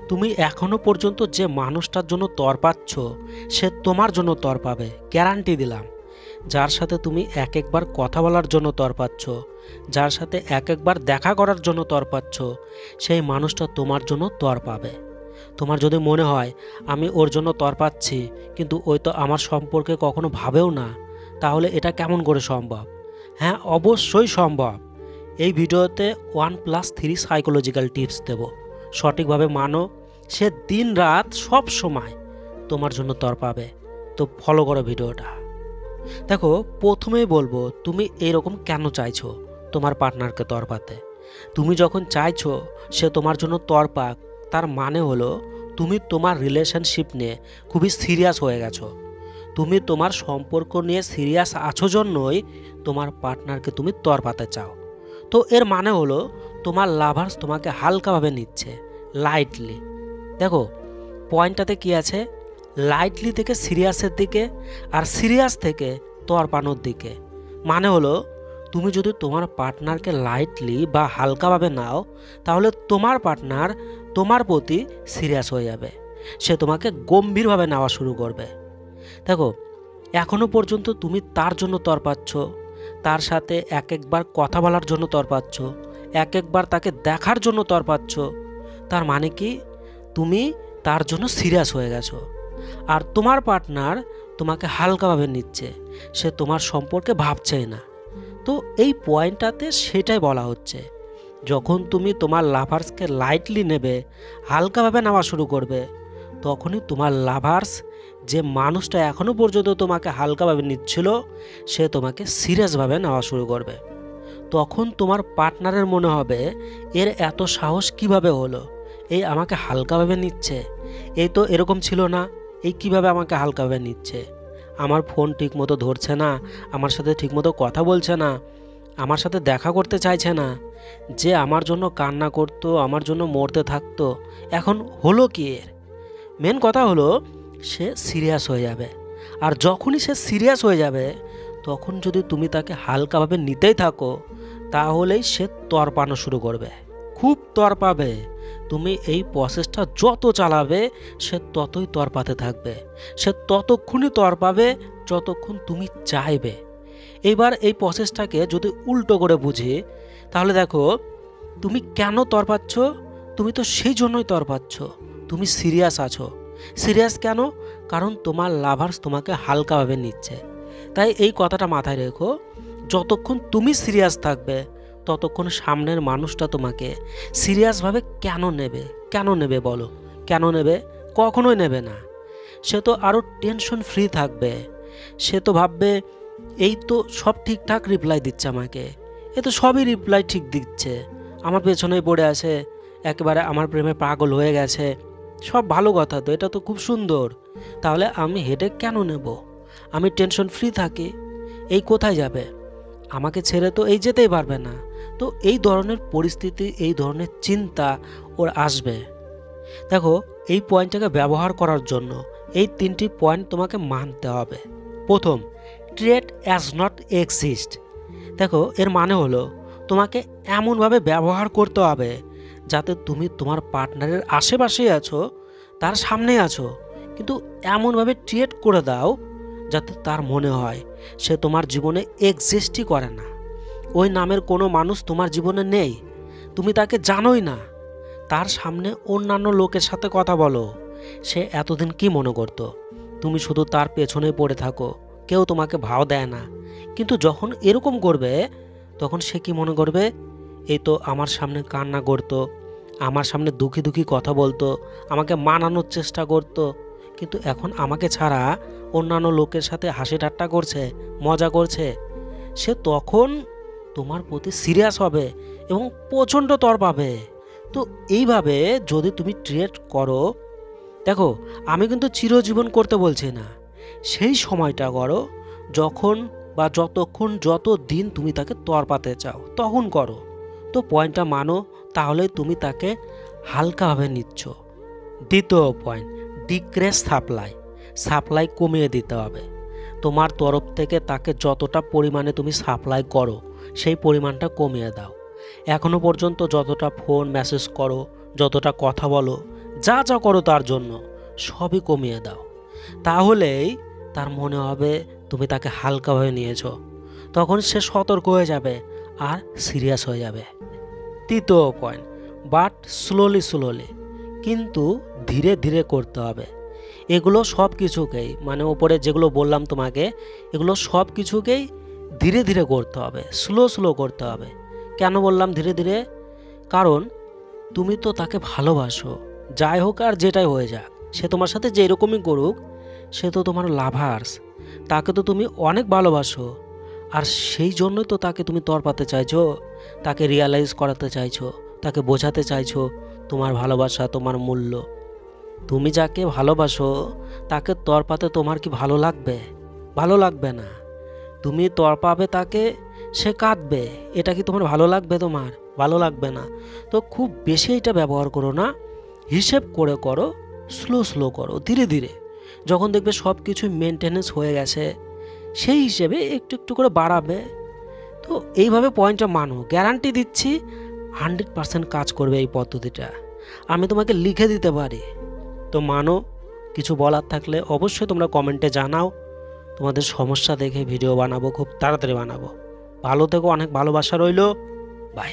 তুমি এখনো পর্যন্ত যে মানুষটার জন্য তরপাচ্ছ সে তোমার জন্য তরপাবে, গ্যারান্টি দিলাম। যার সাথে তুমি এক একবার কথা বলার জন্য তরপাচ্ছ, যার সাথে এক একবার দেখা করার জন্য তরপাচ্ছ, সেই মানুষটা তোমার জন্য তরপাবে। তোমার যদি মনে হয় আমি ওর জন্য তরপাচ্ছি কিন্তু ওই তো আমার সম্পর্কে কখনো ভাবেও না, তাহলে এটা কেমন করে সম্ভব? হ্যাঁ, অবশ্যই সম্ভব। এই ভিডিওতে 1+3 সাইকোলজিক্যাল টিপস দেব। সঠিকভাবে মানো, সে দিন রাত সব সময় তোমার জন্য তরপাবে। তো ফলো করো ভিডিওটা। দেখো, প্রথমেই বলবো, তুমি এরকম কেন চাইছো তোমার পার্টনারকে তরপাতে? তুমি যখন চাইছো সে তোমার জন্য তরপাক, তার মানে হলো তুমি তোমার রিলেশনশিপ নিয়ে খুবই সিরিয়াস হয়ে গেছো। তুমি তোমার সম্পর্ক নিয়ে সিরিয়াস আছো জন্যই তোমার পার্টনারকে তুমি তরপাতে চাও। তো এর মানে হলো তোমার লাভার্স তোমাকে হালকাভাবে নিচ্ছে, লাইটলি। দেখো, পয়েন্টটাতে কি আছে? লাইটলি থেকে সিরিয়াসের দিকে, আর সিরিয়াস থেকে তরপানোর দিকে। মানে হলো তুমি যদি তোমার পার্টনারকে লাইটলি বা হালকাভাবে নাও, তাহলে তোমার পার্টনার তোমার প্রতি সিরিয়াস হয়ে যাবে, সে তোমাকে গম্ভীরভাবে নেওয়া শুরু করবে। দেখো, এখনো পর্যন্ত তুমি তার জন্য তরপাচ্ছ, তার সাথে এক একবার কথা বলার জন্য তরপাচ্ছ, এক একবার তাকে দেখার জন্য তরপাচ্ছ। তার মানে কি? তুমি তার জন্য সিরিয়াস হয়ে গেছো। আর তোমার পার্টনার তোমাকে হালকাভাবে নিচ্ছে, সে তোমার সম্পর্কে ভাবছেই না। তো এই পয়েন্টটাতে সেটাই বলা হচ্ছে, যখন তুমি তোমার লাভার্সকে লাইটলি নেবে, হালকাভাবে নেওয়া শুরু করবে, তখনই তোমার লাভার্স, যে মানুষটা এখনও পর্যন্ত তোমাকে হালকাভাবে নিচ্ছিল, সে তোমাকে সিরিয়াসভাবে নেওয়া শুরু করবে। তখন তোমার পার্টনারের মনে হবে, এর এত সাহস কিভাবে হলো? এই আমাকে হালকাভাবে নিচ্ছে, এই তো এরকম ছিল না, এই কিভাবে আমাকে হালকাভাবে নিচ্ছে? আমার ফোন ঠিকমতো ধরছে না, আমার সাথে ঠিকমতো কথা বলছে না, আমার সাথে দেখা করতে চাইছে না। যে আমার জন্য কান্না করতো, আমার জন্য মরতে থাকতো, এখন হলো কি এর? মেন কথা হলো সে সিরিয়াস হয়ে যাবে। আর যখনই সে সিরিয়াস হয়ে যাবে, তখন যদি তুমি তাকে হালকাভাবে নিতেই থাকো, তাহলেই সে তরপানো শুরু করবে, খুব তরপাবে। তুমি এই প্রসেসটা যত চালাবে, সে ততই তরপাতে থাকবে, সে ততক্ষণই তরপাবে যতক্ষণ তুমি চাইবে। এইবার এই প্রসেসটাকে যদি উল্টো করে বুঝি, তাহলে দেখো, তুমি কেন তরপাচ্ছ? তুমি তো সেই জন্যই তরপাচ্ছ, তুমি সিরিয়াস আছো। সিরিয়াস কেন? কারণ তোমার লাভার্স তোমাকে হালকাভাবে নিচ্ছে। তাই এই কথাটা মাথায় রেখো, যতক্ষণ তুমি সিরিয়াস থাকবে, ততক্ষণ সামনের মানুষটা তোমাকে সিরিয়াসভাবে কেন নেবে? কেন নেবে বলো? কেন নেবে? কখনোই নেবে না। সে তো আরও টেনশন ফ্রি থাকবে। সে তো ভাববে, এই তো সব ঠিকঠাক রিপ্লাই দিচ্ছে আমাকে, এ তো সবই রিপ্লাই ঠিক দিচ্ছে, আমার পেছনেই পড়ে আছে, একেবারে আমার প্রেমে পাগল হয়ে গেছে, সব ভালো কথা, তো এটা তো খুব সুন্দর। তাহলে আমি হেডেক কেন নেব? আমি টেনশন ফ্রি থাকি। এই কোথায় যাবে? আমাকে ছেড়ে তো এই যেতেই পারবে না। তো এই ধরনের পরিস্থিতি, এই ধরনের চিন্তা ওর আসবে। দেখো, এই পয়েন্টটাকে ব্যবহার করার জন্য এই 3টি পয়েন্ট তোমাকে মানতে হবে। প্রথম, ট্রিট অ্যাজ নট এক্সিস্ট। দেখো, এর মানে হলো তোমাকে এমনভাবে ব্যবহার করতে হবে যাতে তুমি তোমার পার্টনারের আশেপাশেই আছো, তার সামনেই আছো, কিন্তু এমনভাবে ট্রিট করে দাও যাতে তার মনে হয় সে তোমার জীবনে এক্সিস্টই করে না, ওই নামের কোনো মানুষ তোমার জীবনে নেই, তুমি তাকে জানোই না। তার সামনে অন্যান্য লোকের সাথে কথা বলো, সে এতদিন কি মনে করতো? তুমি শুধু তার পেছনে পড়ে থাকো, কেউ তোমাকে ভাও দেয় না। কিন্তু যখন এরকম করবে, তখন সে কি মনে করবে? এই তো আমার সামনে কান্না করতো, আমার সামনে দুঃখী দুঃখী কথা বলতো, আমাকে মানানোর চেষ্টা করতো, কিন্তু এখন আমাকে ছাড়া অন্যান্য লোকের সাথে হাসি ঠাট্টা করছে, মজা করছে। সে তখন তোমার প্রতি সিরিয়াস হবে এবং প্রচণ্ড তরপাবে। তো এইভাবে যদি তুমি ট্রিট করো, দেখো, আমি কিন্তু চিরজীবন করতে বলছি না, সেই সময়টা করো যখন বা যতক্ষণ, যত দিন তুমি তাকে তরপাতে চাও তখন করো। তো পয়েন্টটা মানো, তাহলে তুমি তাকে হালকাভাবে নিচ্ছ। দ্বিতীয় পয়েন্ট, ডিক্রেস সাপ্লাই। সাপ্লাই কমিয়ে দিতে হবে। তোমার তরফ থেকে তাকে যতটা পরিমাণে তুমি সাপ্লাই করো, সেই পরিমাণটা কমিয়ে দাও। এখনও পর্যন্ত যতটা ফোন মেসেজ করো, যতটা কথা বলো, যা যা করো তার জন্য সবই কমিয়ে দাও। তাহলেই তার মনে হবে তুমি তাকে হালকাভাবে নিয়েছো। তখন সে সতর্ক হয়ে যাবে আর সিরিয়াস হয়ে যাবে। তৃতীয় পয়েন্ট, বাট স্লোলি স্লোলি, কিন্তু ধীরে ধীরে করতে হবে। এগুলো সব কিছুকেই মানে ওপরে যেগুলো বললাম তোমাকে, এগুলো সব কিছুকেই ধীরে ধীরে করতে হবে, স্লো স্লো করতে হবে। কেন বললাম ধীরে ধীরে? কারণ তুমি তো তাকে ভালোবাসো, যাই হোক আর যেটাই হয়ে যাক, সে তোমার সাথে যে এরকমই করুক, সে তো তোমার লাভার্স, তাকে তো তুমি অনেক ভালোবাসো। আর সেই জন্যই তো তাকে তুমি তরপাতে চাইছো, তাকে রিয়ালাইজ করাতে চাইছো, তাকে বোঝাতে চাইছো তোমার ভালোবাসা, তোমার মূল্য। তুমি যাকে ভালোবাসো তাকে তরপাতে তোমার কি ভালো লাগবে? ভালো লাগবে না। তুমি তরপাবে তাকে, সে কাঁদবে, এটা কি তোমার ভালো লাগবে? তোমার ভালো লাগবে না। তো খুব বেশি এটা ব্যবহার করো না, হিসেব করে করো, স্লো স্লো করো, ধীরে ধীরে। যখন দেখবে সব কিছু মেনটেনেন্স হয়ে গেছে, সেই হিসেবে একটু একটু করে বাড়াবে। তো এইভাবে পয়েন্টটা মানো, গ্যারান্টি দিচ্ছি 100% কাজ করবে এই পদ্ধতিটা, আমি তোমাকে লিখে দিতে পারি। তো মানো। কিছু বলার থাকলে অবশ্যই তোমরা কমেন্টে জানাও। তোমাদের সমস্যা দেখে ভিডিও বানাবো, খুব তাড়াতাড়ি বানাবো। ভালো থেকো, অনেক ভালোবাসা রইলো। বাই।